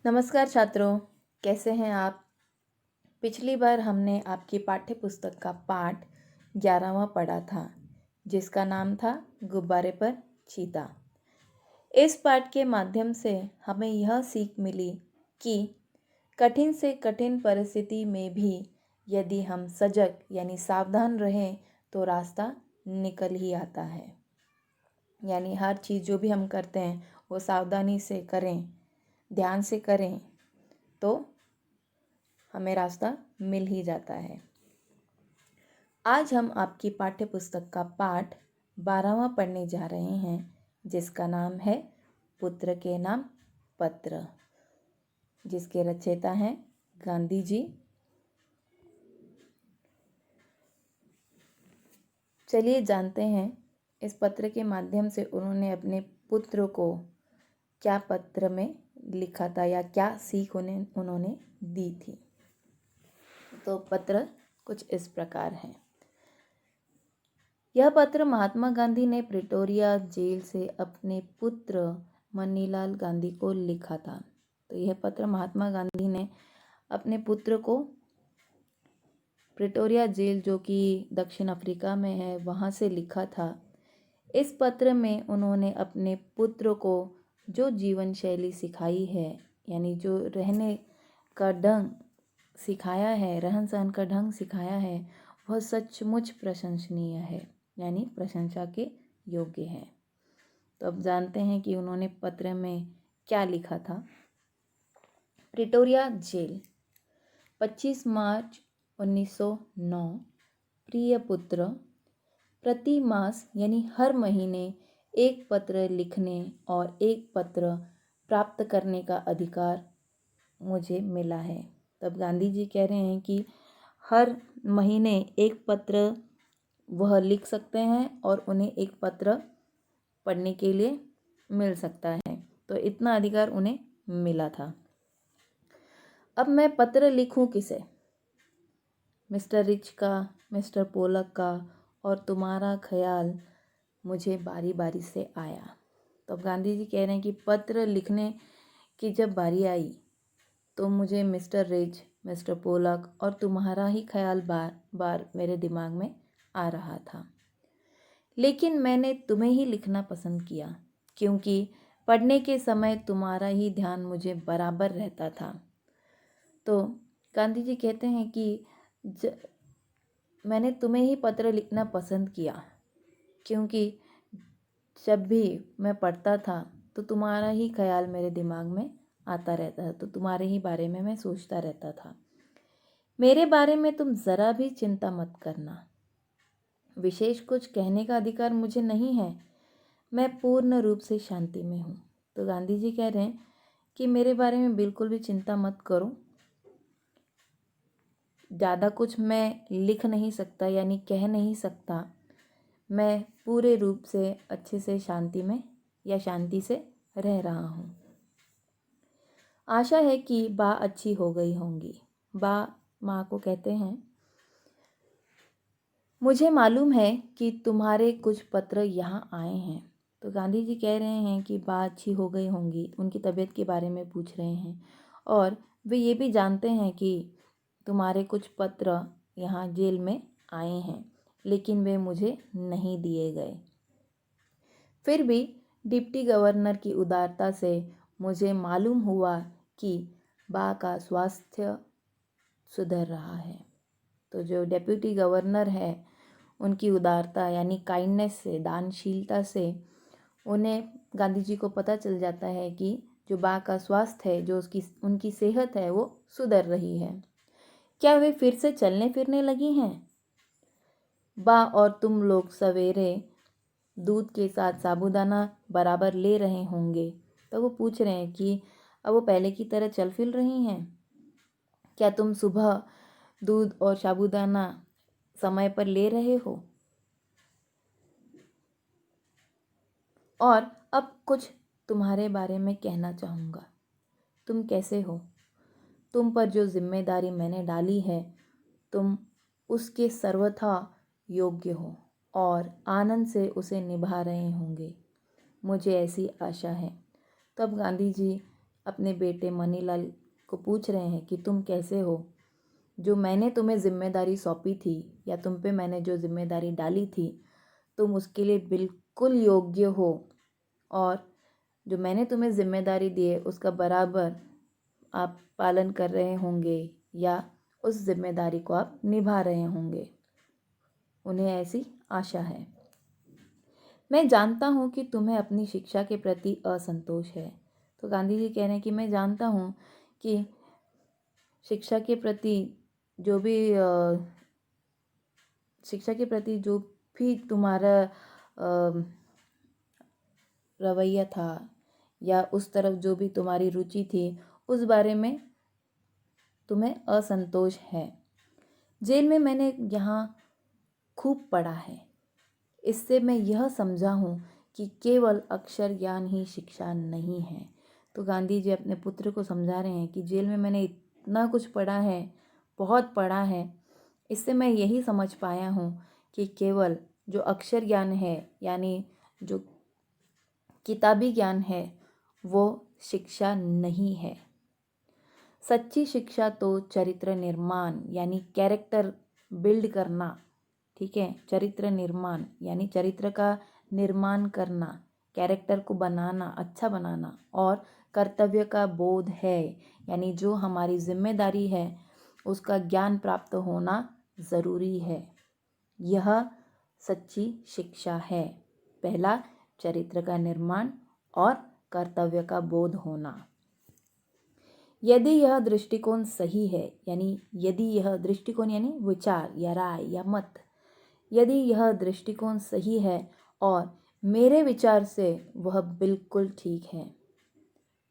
नमस्कार छात्रों, कैसे हैं आप। पिछली बार हमने आपकी पाठ्य पुस्तक का पाठ 11वां पढ़ा था, जिसका नाम था गुब्बारे पर चीता। इस पाठ के माध्यम से हमें यह सीख मिली कि कठिन से कठिन परिस्थिति में भी यदि हम सजग यानी सावधान रहें तो रास्ता निकल ही आता है। यानी हर चीज़ जो भी हम करते हैं वो सावधानी से करें, ध्यान से करें तो हमें रास्ता मिल ही जाता है। आज हम आपकी पाठ्य पुस्तक का पाठ 12वां पढ़ने जा रहे हैं, जिसका नाम है पुत्र के नाम पत्र, जिसके रचयिता हैं गांधी जी। चलिए जानते हैं इस पत्र के माध्यम से उन्होंने अपने पुत्र को क्या पत्र में लिखा था या क्या सीख उन्होंने दी थी। तो पत्र कुछ इस प्रकार है। यह पत्र महात्मा गांधी ने प्रिटोरिया जेल से अपने पुत्र मनीलाल गांधी को लिखा था। तो यह पत्र महात्मा गांधी ने अपने पुत्र को प्रिटोरिया जेल, जो कि दक्षिण अफ्रीका में है, वहाँ से लिखा था। इस पत्र में उन्होंने अपने पुत्र को जो जीवन शैली सिखाई है, यानी जो रहने का ढंग सिखाया है, रहन सहन का ढंग सिखाया है, वह सचमुच प्रशंसनीय है, यानी प्रशंसा के योग्य है। तो अब जानते हैं कि उन्होंने पत्र में क्या लिखा था। प्रिटोरिया जेल, 25 मार्च 1909। प्रिय पुत्र, प्रति मास यानी हर महीने एक पत्र लिखने और एक पत्र प्राप्त करने का अधिकार मुझे मिला है। तब गांधी जी कह रहे हैं कि हर महीने एक पत्र वह लिख सकते हैं और उन्हें एक पत्र पढ़ने के लिए मिल सकता है। तो इतना अधिकार उन्हें मिला था। अब मैं पत्र लिखूं किसे? मिस्टर रिच का, मिस्टर पोलक का, और तुम्हारा ख्याल मुझे बारी बारी से आया। तो अब गांधी जी कह रहे हैं कि पत्र लिखने की जब बारी आई तो मुझे मिस्टर रिच, मिस्टर पोलक और तुम्हारा ही ख्याल बार बार मेरे दिमाग में आ रहा था। लेकिन मैंने तुम्हें ही लिखना पसंद किया, क्योंकि पढ़ने के समय तुम्हारा ही ध्यान मुझे बराबर रहता था। तो गांधी जी कहते हैं कि मैंने तुम्हें ही पत्र लिखना पसंद किया, क्योंकि जब भी मैं पढ़ता था तो तुम्हारा ही ख्याल मेरे दिमाग में आता रहता था, तो तुम्हारे ही बारे में मैं सोचता रहता था। मेरे बारे में तुम ज़रा भी चिंता मत करना। विशेष कुछ कहने का अधिकार मुझे नहीं है, मैं पूर्ण रूप से शांति में हूँ। तो गांधी जी कह रहे हैं कि मेरे बारे में बिल्कुल भी चिंता मत करो। ज़्यादा कुछ मैं लिख नहीं सकता, यानी कह नहीं सकता। मैं पूरे रूप से अच्छे से शांति में या शांति से रह रहा हूँ। आशा है कि बा अच्छी हो गई होंगी। बा माँ को कहते हैं, मुझे मालूम है कि तुम्हारे कुछ पत्र यहाँ आए हैं। तो गांधी जी कह रहे हैं कि बा अच्छी हो गई होंगी, उनकी तबीयत के बारे में पूछ रहे हैं, और वे ये भी जानते हैं कि तुम्हारे कुछ पत्र यहाँ जेल में आए हैं, लेकिन वे मुझे नहीं दिए गए। फिर भी डिप्टी गवर्नर की उदारता से मुझे मालूम हुआ कि बा का स्वास्थ्य सुधर रहा है। तो जो डेप्यूटी गवर्नर है, उनकी उदारता यानी काइंडनेस से, दानशीलता से उन्हें, गांधी जी को पता चल जाता है कि जो बा का स्वास्थ्य है, जो उनकी सेहत है, वो सुधर रही है। क्या वे फिर से चलने फिरने लगी हैं? बा और तुम लोग सवेरे दूध के साथ साबूदाना बराबर ले रहे होंगे। तो वो पूछ रहे हैं कि अब वो पहले की तरह चल फिर रही हैं? क्या तुम सुबह दूध और साबूदाना समय पर ले रहे हो? और अब कुछ तुम्हारे बारे में कहना चाहूँगा। तुम कैसे हो? तुम पर जो जिम्मेदारी मैंने डाली है, तुम उसके सर्वथा योग्य हो और आनंद से उसे निभा रहे होंगे, मुझे ऐसी आशा है। तब गांधी जी अपने बेटे मनीलाल को पूछ रहे हैं कि तुम कैसे हो, जो मैंने तुम्हें जिम्मेदारी सौंपी थी या तुम पे मैंने जो जिम्मेदारी डाली थी तुम उसके लिए बिल्कुल योग्य हो और जो मैंने तुम्हें जिम्मेदारी दी है उसका बराबर आप पालन कर रहे होंगे या उस जिम्मेदारी को आप निभा रहे होंगे। उन्हें ऐसी आशा है। मैं जानता हूँ कि तुम्हें अपनी शिक्षा के प्रति असंतोष है। तो गांधी जी कह रहे हैं कि मैं जानता हूँ कि शिक्षा के प्रति जो भी तुम्हारा रवैया था या उस तरफ जो भी तुम्हारी रुचि थी उस बारे में तुम्हें असंतोष है। जेल में मैंने यहाँ खूब पढ़ा है। इससे मैं यह समझा हूँ कि केवल अक्षर ज्ञान ही शिक्षा नहीं है। तो गांधी जी अपने पुत्र को समझा रहे हैं कि जेल में मैंने इतना कुछ पढ़ा है, बहुत पढ़ा है। इससे मैं यही समझ पाया हूँ कि केवल जो अक्षर ज्ञान है यानी जो किताबी ज्ञान है वो शिक्षा नहीं है। सच्ची शिक्षा तो चरित्र निर्माण यानी कैरेक्टर बिल्ड करना, ठीक है, चरित्र निर्माण यानी चरित्र का निर्माण करना, कैरेक्टर को बनाना, अच्छा बनाना और कर्तव्य का बोध है यानी जो हमारी जिम्मेदारी है उसका ज्ञान प्राप्त होना ज़रूरी है। यह सच्ची शिक्षा है। पहला चरित्र का निर्माण और कर्तव्य का बोध होना। यदि यह दृष्टिकोण सही है यानी यदि यह दृष्टिकोण यानी विचार या राय या मत, यदि यह दृष्टिकोण सही है और मेरे विचार से वह बिल्कुल ठीक है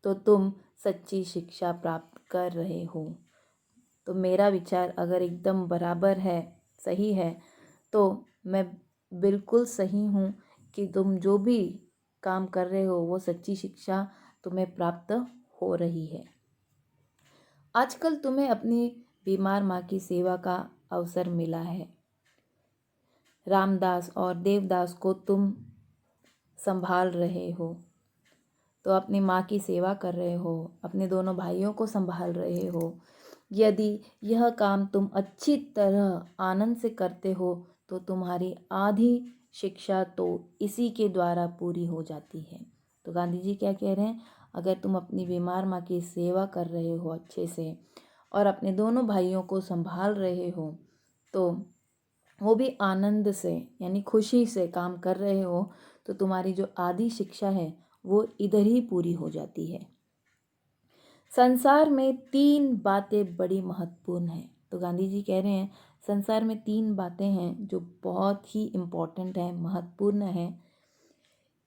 तो तुम सच्ची शिक्षा प्राप्त कर रहे हो। तो मेरा विचार अगर एकदम बराबर है, सही है, तो मैं बिल्कुल सही हूँ कि तुम जो भी काम कर रहे हो वो सच्ची शिक्षा तुम्हें प्राप्त हो रही है। आजकल तुम्हें अपनी बीमार माँ की सेवा का अवसर मिला है। रामदास और देवदास को तुम संभाल रहे हो, तो अपनी माँ की सेवा कर रहे हो, अपने दोनों भाइयों को संभाल रहे हो। यदि यह काम तुम अच्छी तरह आनंद से करते हो तो तुम्हारी आधी शिक्षा तो इसी के द्वारा पूरी हो जाती है। तो गांधी जी क्या कह रहे हैं, अगर तुम अपनी बीमार माँ की सेवा कर रहे हो अच्छे से और अपने दोनों भाइयों को संभाल रहे हो तो वो भी आनंद से यानी खुशी से काम कर रहे हो तो तुम्हारी जो आधी शिक्षा है वो इधर ही पूरी हो जाती है। संसार में 3 बातें बड़ी महत्वपूर्ण हैं। तो गांधी जी कह रहे हैं संसार में 3 बातें हैं जो बहुत ही इम्पोर्टेंट हैं, महत्वपूर्ण हैं।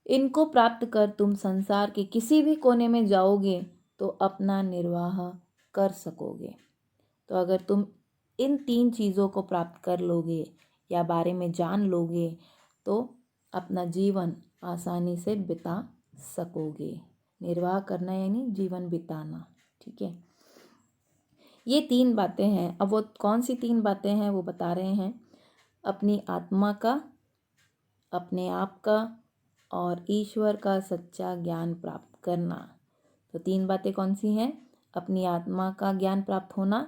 इनको प्राप्त कर तुम संसार के किसी भी कोने में जाओगे तो अपना निर्वाह कर सकोगे। तो अगर तुम इन 3 चीज़ों को प्राप्त कर लोगे या बारे में जान लोगे तो अपना जीवन आसानी से बिता सकोगे। निर्वाह करना यानी जीवन बिताना, ठीक है। ये 3 बातें हैं। अब वो कौन सी 3 बातें हैं वो बता रहे हैं, अपनी आत्मा का, अपने आप का और ईश्वर का सच्चा ज्ञान प्राप्त करना। तो 3 बातें कौन सी हैं, अपनी आत्मा का ज्ञान प्राप्त होना,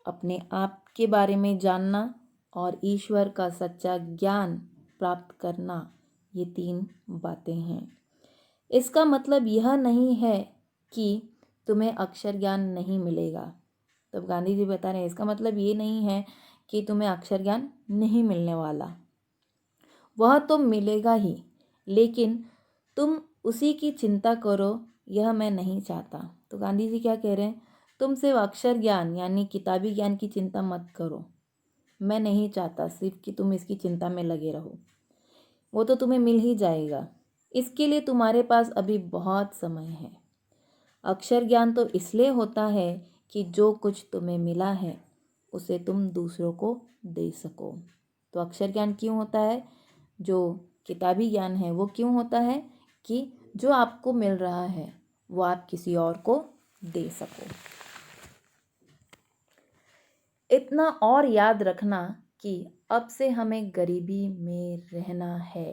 अपने आप के बारे में जानना और ईश्वर का सच्चा ज्ञान प्राप्त करना। ये 3 बातें हैं। इसका मतलब यह नहीं है कि तुम्हें अक्षर ज्ञान नहीं मिलेगा। तब गांधी जी बता रहे हैं इसका मतलब ये नहीं है कि तुम्हें अक्षर ज्ञान नहीं मिलने वाला, वह तो मिलेगा ही, लेकिन तुम उसी की चिंता करो, यह मैं नहीं चाहता। तो गांधी जी क्या कह रहे हैं, तुम सिर्फ अक्षर ज्ञान यानी किताबी ज्ञान की चिंता मत करो। मैं नहीं चाहता सिर्फ कि तुम इसकी चिंता में लगे रहो, वो तो तुम्हें मिल ही जाएगा। इसके लिए तुम्हारे पास अभी बहुत समय है। अक्षर ज्ञान तो इसलिए होता है कि जो कुछ तुम्हें मिला है उसे तुम दूसरों को दे सको। तो अक्षर ज्ञान क्यों होता है, जो किताबी ज्ञान है वो क्यों होता है कि जो आपको मिल रहा है वो आप किसी और को दे सको। इतना और याद रखना कि अब से हमें गरीबी में रहना है।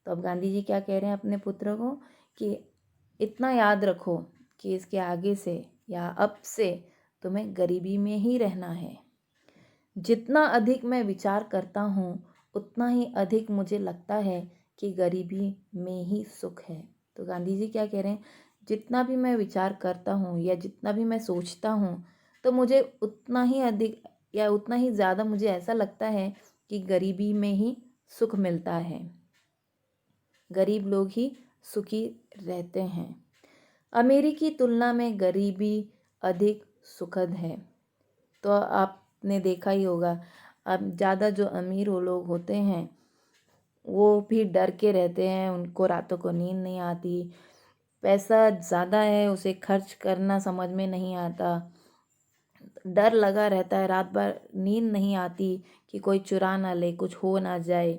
तो अब गांधी जी क्या कह रहे हैं अपने पुत्र को कि इतना याद रखो कि इसके आगे से या अब से तुम्हें गरीबी में ही रहना है। जितना अधिक मैं विचार करता हूँ उतना ही अधिक मुझे लगता है कि गरीबी में ही सुख है। तो गांधी जी क्या कह रहे हैं, जितना भी मैं विचार करता हूँ या जितना भी मैं सोचता हूँ तो मुझे उतना ही अधिक या उतना ही ज़्यादा मुझे ऐसा लगता है कि गरीबी में ही सुख मिलता है, गरीब लोग ही सुखी रहते हैं। अमीरी की तुलना में गरीबी अधिक सुखद है। तो आपने देखा ही होगा, अब ज़्यादा जो अमीर वो लोग होते हैं वो भी डर के रहते हैं, उनको रातों को नींद नहीं आती, पैसा ज़्यादा है उसे खर्च करना समझ में नहीं आता, डर लगा रहता है, रात भर नींद नहीं आती कि कोई चुरा ना ले, कुछ हो ना जाए।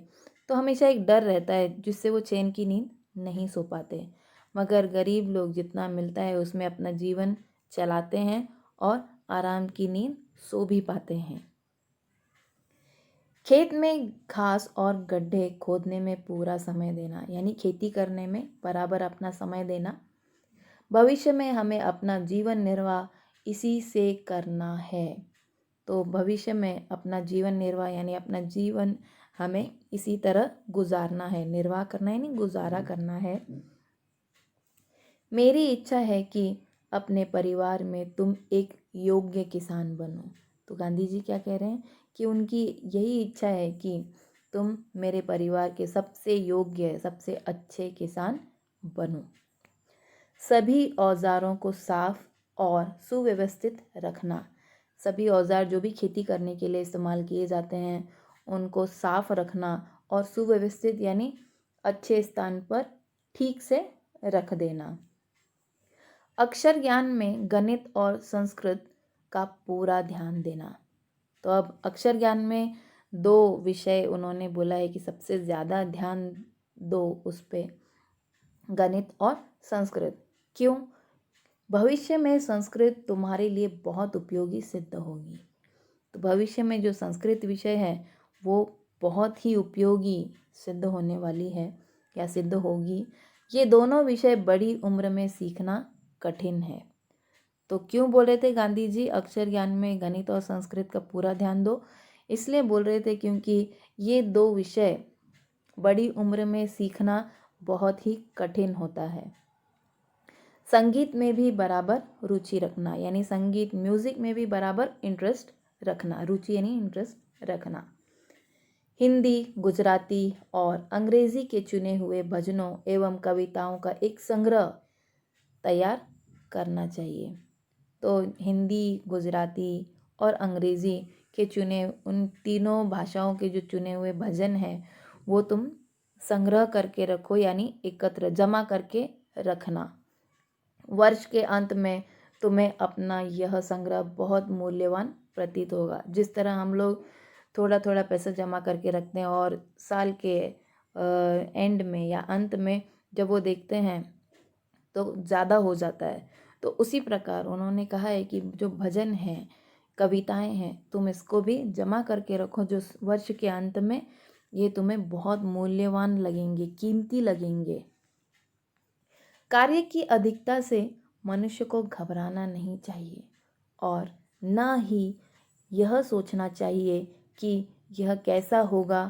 तो हमेशा एक डर रहता है जिससे वो चैन की नींद नहीं सो पाते। मगर गरीब लोग जितना मिलता है उसमें अपना जीवन चलाते हैं और आराम की नींद सो भी पाते हैं। खेत में घास और गड्ढे खोदने में पूरा समय देना, यानी खेती करने में बराबर अपना समय देना। भविष्य में हमें अपना जीवन निर्वाह इसी से करना है। तो भविष्य में अपना जीवन निर्वाह यानी अपना जीवन हमें इसी तरह गुजारना है, निर्वाह करना है नहीं, गुजारा करना है। मेरी इच्छा है कि अपने परिवार में तुम एक योग्य किसान बनो। तो गांधी जी क्या कह रहे हैं कि उनकी यही इच्छा है कि तुम मेरे परिवार के सबसे योग्य, सबसे अच्छे किसान बनो। सभी औजारों को साफ और सुव्यवस्थित रखना। सभी औजार जो भी खेती करने के लिए इस्तेमाल किए जाते हैं उनको साफ रखना और सुव्यवस्थित यानी अच्छे स्थान पर ठीक से रख देना। अक्षर ज्ञान में गणित और संस्कृत का पूरा ध्यान देना। तो अब अक्षर ज्ञान में दो विषय उन्होंने बोला है कि सबसे ज़्यादा ध्यान दो उस पे, गणित और संस्कृत। क्यों? भविष्य में संस्कृत तुम्हारे लिए बहुत उपयोगी सिद्ध होगी। तो भविष्य में जो संस्कृत विषय है वो बहुत ही उपयोगी सिद्ध होने वाली है या सिद्ध होगी। ये दोनों विषय बड़ी उम्र में सीखना कठिन है। तो क्यों बोल रहे थे गांधी जी अक्षर ज्ञान में गणित और संस्कृत का पूरा ध्यान दो? इसलिए बोल रहे थे क्योंकि ये दो विषय बड़ी उम्र में सीखना बहुत ही कठिन होता है। संगीत में भी बराबर रुचि रखना, यानी संगीत म्यूजिक में भी बराबर इंटरेस्ट रखना, रुचि यानी इंटरेस्ट रखना। हिंदी, गुजराती और अंग्रेजी के चुने हुए भजनों एवं कविताओं का एक संग्रह तैयार करना चाहिए। तो हिंदी, गुजराती और अंग्रेज़ी के चुने उन तीनों भाषाओं के जो चुने हुए भजन हैं वो तुम संग्रह करके रखो, यानी एकत्र जमा करके रखना। वर्ष के अंत में तुम्हें अपना यह संग्रह बहुत मूल्यवान प्रतीत होगा। जिस तरह हम लोग थोड़ा थोड़ा पैसा जमा करके रखते हैं और साल के एंड में या अंत में जब वो देखते हैं तो ज़्यादा हो जाता है, तो उसी प्रकार उन्होंने कहा है कि जो भजन हैं, कविताएं हैं, तुम इसको भी जमा करके रखो, जो वर्ष के अंत में ये तुम्हें बहुत मूल्यवान लगेंगे, कीमती लगेंगे। कार्य की अधिकता से मनुष्य को घबराना नहीं चाहिए और न ही यह सोचना चाहिए कि यह कैसा होगा,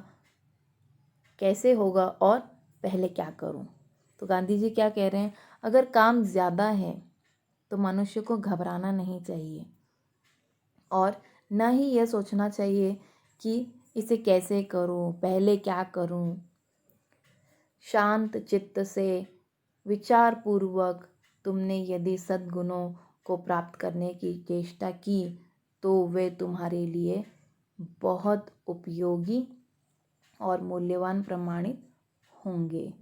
कैसे होगा और पहले क्या करूं। तो गांधी जी क्या कह रहे हैं, अगर काम ज़्यादा है तो मनुष्य को घबराना नहीं चाहिए और न ही यह सोचना चाहिए कि इसे कैसे करूं, पहले क्या करूं। शांत चित्त से विचार पूर्वक तुमने यदि सद्गुणों को प्राप्त करने की चेष्टा की तो वे तुम्हारे लिए बहुत उपयोगी और मूल्यवान प्रमाणित होंगे।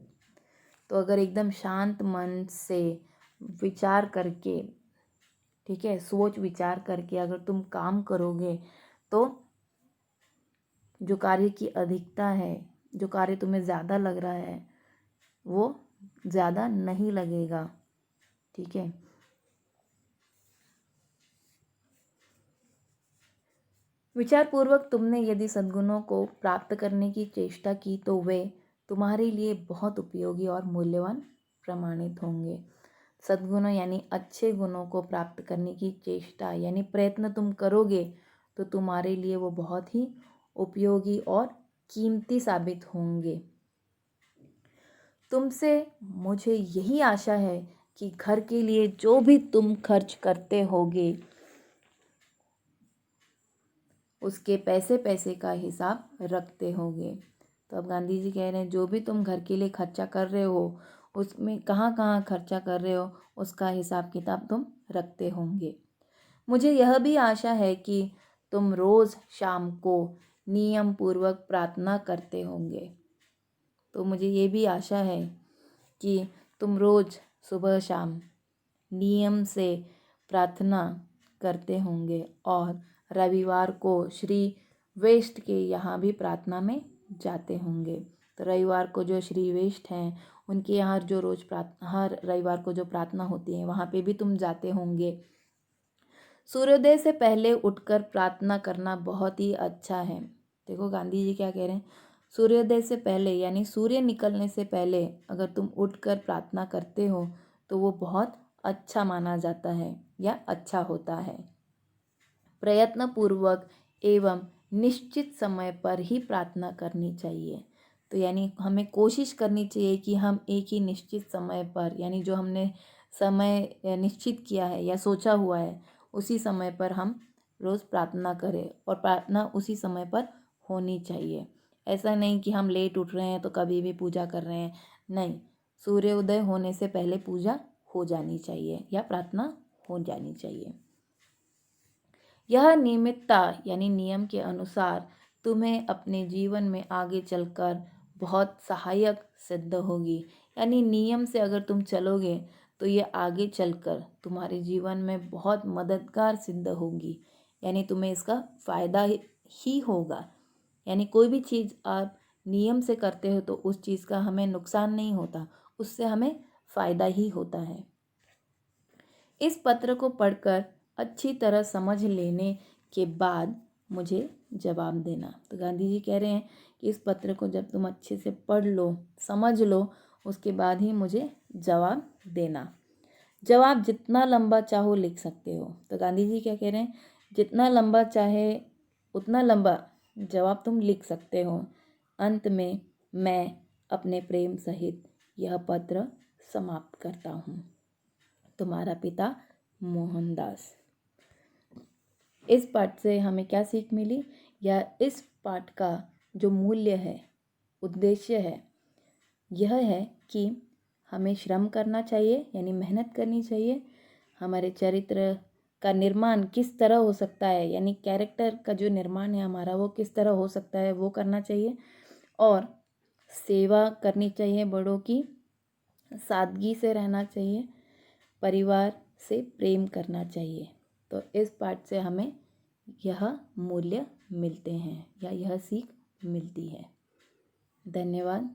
तो अगर एकदम शांत मन से विचार करके, ठीक है, सोच विचार करके अगर तुम काम करोगे तो जो कार्य की अधिकता है, जो कार्य तुम्हें ज़्यादा लग रहा है वो ज़्यादा नहीं लगेगा। ठीक है, विचारपूर्वक तुमने यदि सद्गुणों को प्राप्त करने की चेष्टा की तो वे तुम्हारे लिए बहुत उपयोगी और मूल्यवान प्रमाणित होंगे। सद्गुणों यानी अच्छे गुणों को प्राप्त करने की चेष्टा यानी प्रयत्न तुम करोगे तो तुम्हारे लिए वो बहुत ही उपयोगी और कीमती साबित होंगे। तुमसे मुझे यही आशा है कि घर के लिए जो भी तुम खर्च करते होगे उसके पैसे पैसे का हिसाब रखते होगे। तो अब गांधी जी कह रहे हैं जो भी तुम घर के लिए खर्चा कर रहे हो उसमें कहाँ कहाँ खर्चा कर रहे हो उसका हिसाब किताब तुम रखते होंगे। मुझे यह भी आशा है कि तुम रोज़ शाम को नियम पूर्वक प्रार्थना करते होंगे। तो मुझे ये भी आशा है कि तुम रोज़ सुबह शाम नियम से प्रार्थना करते होंगे और रविवार को श्री वेस्ट के यहाँ भी प्रार्थना में जाते होंगे। तो रविवार को जो श्री वेस्ट हैं उनके यहाँ जो रोज़ हर रविवार को जो प्रार्थना होती है वहाँ पे भी तुम जाते होंगे। सूर्योदय से पहले उठकर प्रार्थना करना बहुत ही अच्छा है। देखो गांधी जी क्या कह रहे हैं, सूर्योदय से पहले यानी सूर्य निकलने से पहले अगर तुम उठकर प्रार्थना करते हो तो वो बहुत अच्छा माना जाता है या अच्छा होता है। प्रयत्नपूर्वक एवं निश्चित समय पर ही प्रार्थना करनी चाहिए। तो यानी हमें कोशिश करनी चाहिए कि हम एक ही निश्चित समय पर यानी जो हमने समय निश्चित किया है या सोचा हुआ है उसी समय पर हम रोज़ प्रार्थना करें और प्रार्थना उसी समय पर होनी चाहिए। ऐसा नहीं कि हम लेट उठ रहे हैं तो कभी भी पूजा कर रहे हैं, नहीं, सूर्योदय होने से पहले पूजा हो जानी चाहिए या प्रार्थना हो जानी चाहिए। यह नियमितता यानी नियम के अनुसार तुम्हें अपने जीवन में आगे चलकर बहुत सहायक सिद्ध होगी। यानी नियम से अगर तुम चलोगे तो ये आगे चलकर तुम्हारे जीवन में बहुत मददगार सिद्ध होगी। यानी तुम्हें इसका फ़ायदा ही होगा। यानी कोई भी चीज़ आप नियम से करते हो तो उस चीज़ का हमें नुकसान नहीं होता, उससे हमें फ़ायदा ही होता है। इस पत्र को पढ़कर अच्छी तरह समझ लेने के बाद मुझे जवाब देना। तो गांधी जी कह रहे हैं कि इस पत्र को जब तुम अच्छे से पढ़ लो, समझ लो, उसके बाद ही मुझे जवाब देना। जवाब जितना लंबा चाहो लिख सकते हो। तो गांधी जी क्या कह रहे हैं, जितना लंबा चाहे उतना लंबा जवाब तुम लिख सकते हो। अंत में मैं अपने प्रेम सहित यह पत्र समाप्त करता हूँ। तुम्हारा पिता मोहनदास। इस पाठ से हमें क्या सीख मिली या इस पाठ का जो मूल्य है, उद्देश्य है, यह है कि हमें श्रम करना चाहिए यानी मेहनत करनी चाहिए। हमारे चरित्र का निर्माण किस तरह हो सकता है यानी कैरेक्टर का जो निर्माण है हमारा वो किस तरह हो सकता है वो करना चाहिए। और सेवा करनी चाहिए बड़ों की, सादगी से रहना चाहिए, परिवार से प्रेम करना चाहिए। तो इस पाठ से हमें यह मूल्य मिलते हैं या यह सीख मिलती है। धन्यवाद।